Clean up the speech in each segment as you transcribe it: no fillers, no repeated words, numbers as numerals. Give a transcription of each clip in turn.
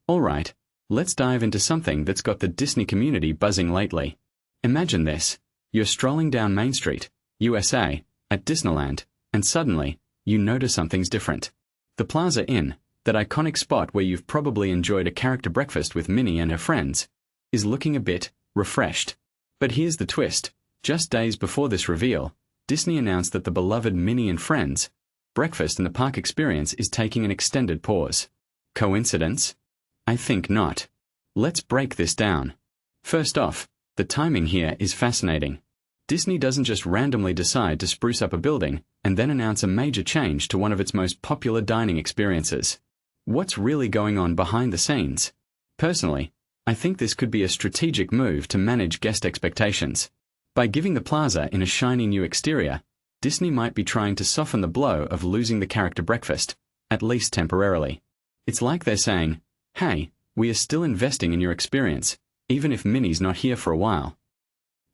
Alright, let's dive into something that's got the Disney community buzzing lately. Imagine this. You're strolling down Main Street, USA, at Disneyland, and suddenly, you notice something's different. The Plaza Inn, that iconic spot where you've probably enjoyed a character breakfast with Minnie and her friends, is looking a bit refreshed. But here's the twist. Just days before this reveal, Disney announced that the beloved Minnie and Friends breakfast in the park experience is taking an extended pause. Coincidence? I think not. Let's break this down. First off, the timing here is fascinating. Disney doesn't just randomly decide to spruce up a building and then announce a major change to one of its most popular dining experiences. What's really going on behind the scenes? Personally, I think this could be a strategic move to manage guest expectations. By giving the plaza in a shiny new exterior, Disney might be trying to soften the blow of losing the character breakfast, at least temporarily. It's like they're saying, hey, we are still investing in your experience, even if Minnie's not here for a while.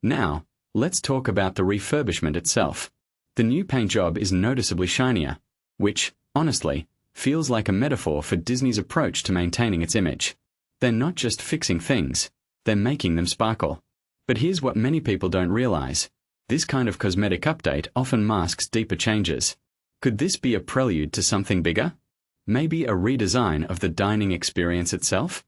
Now, let's talk about the refurbishment itself. The new paint job is noticeably shinier, which, honestly, feels like a metaphor for Disney's approach to maintaining its image. They're not just fixing things, they're making them sparkle. But here's what many people don't realize. This kind of cosmetic update often masks deeper changes. Could this be a prelude to something bigger? Maybe a redesign of the dining experience itself?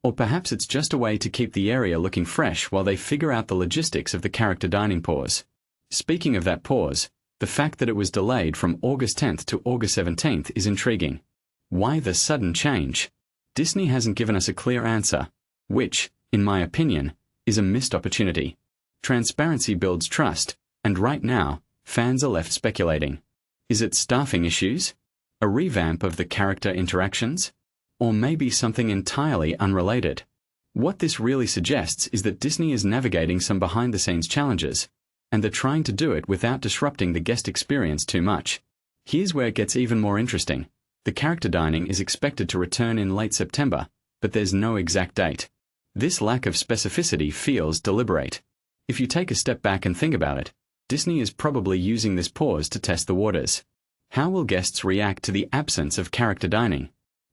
Or perhaps it's just a way to keep the area looking fresh while they figure out the logistics of the character dining pause. Speaking of that pause, the fact that it was delayed from August 10th to August 17th is intriguing. Why the sudden change? Disney hasn't given us a clear answer, which, in my opinion, is a missed opportunity. Transparency builds trust, and right now, fans are left speculating. Is it staffing issues? A revamp of the character interactions? Or maybe something entirely unrelated? What this really suggests is that Disney is navigating some behind-the-scenes challenges, and they're trying to do it without disrupting the guest experience too much. Here's where it gets even more interesting. The character dining is expected to return in late September, but there's no exact date. This lack of specificity feels deliberate. If you take a step back and think about it, Disney is probably using this pause to test the waters. How will guests react to the absence of character dining?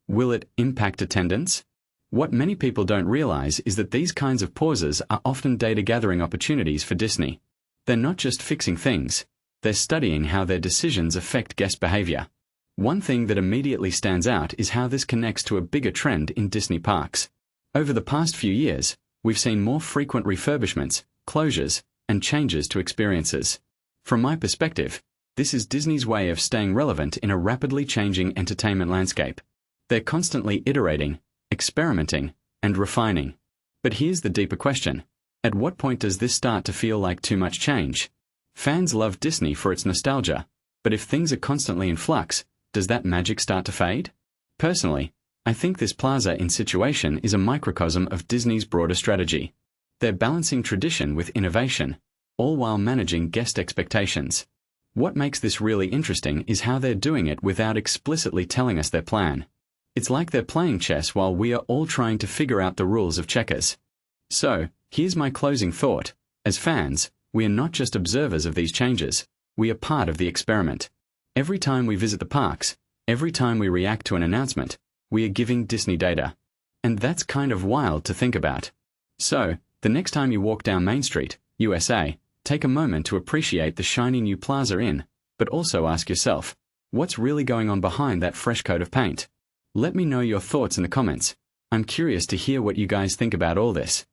Will it impact attendance? What many people don't realize is that these kinds of pauses are often data-gathering opportunities for Disney. They're not just fixing things, they're studying how their decisions affect guest behavior. One thing that immediately stands out is how this connects to a bigger trend in Disney parks. Over the past few years, we've seen more frequent refurbishments, closures, and changes to experiences. From my perspective, this is Disney's way of staying relevant in a rapidly changing entertainment landscape. They're constantly iterating, experimenting, and refining. But here's the deeper question. At what point does this start to feel like too much change? Fans love Disney for its nostalgia, but if things are constantly in flux, does that magic start to fade? Personally, I think this Plaza Inn situation is a microcosm of Disney's broader strategy. They're balancing tradition with innovation, all while managing guest expectations. What makes this really interesting is how they're doing it without explicitly telling us their plan. It's like they're playing chess while we are all trying to figure out the rules of checkers. So, here's my closing thought. As fans, we are not just observers of these changes, we are part of the experiment. Every time we visit the parks, every time we react to an announcement, we are giving Disney data. And that's kind of wild to think about. So, the next time you walk down Main Street, USA, take a moment to appreciate the shiny new Plaza Inn, but also ask yourself, what's really going on behind that fresh coat of paint? Let me know your thoughts in the comments. I'm curious to hear what you guys think about all this.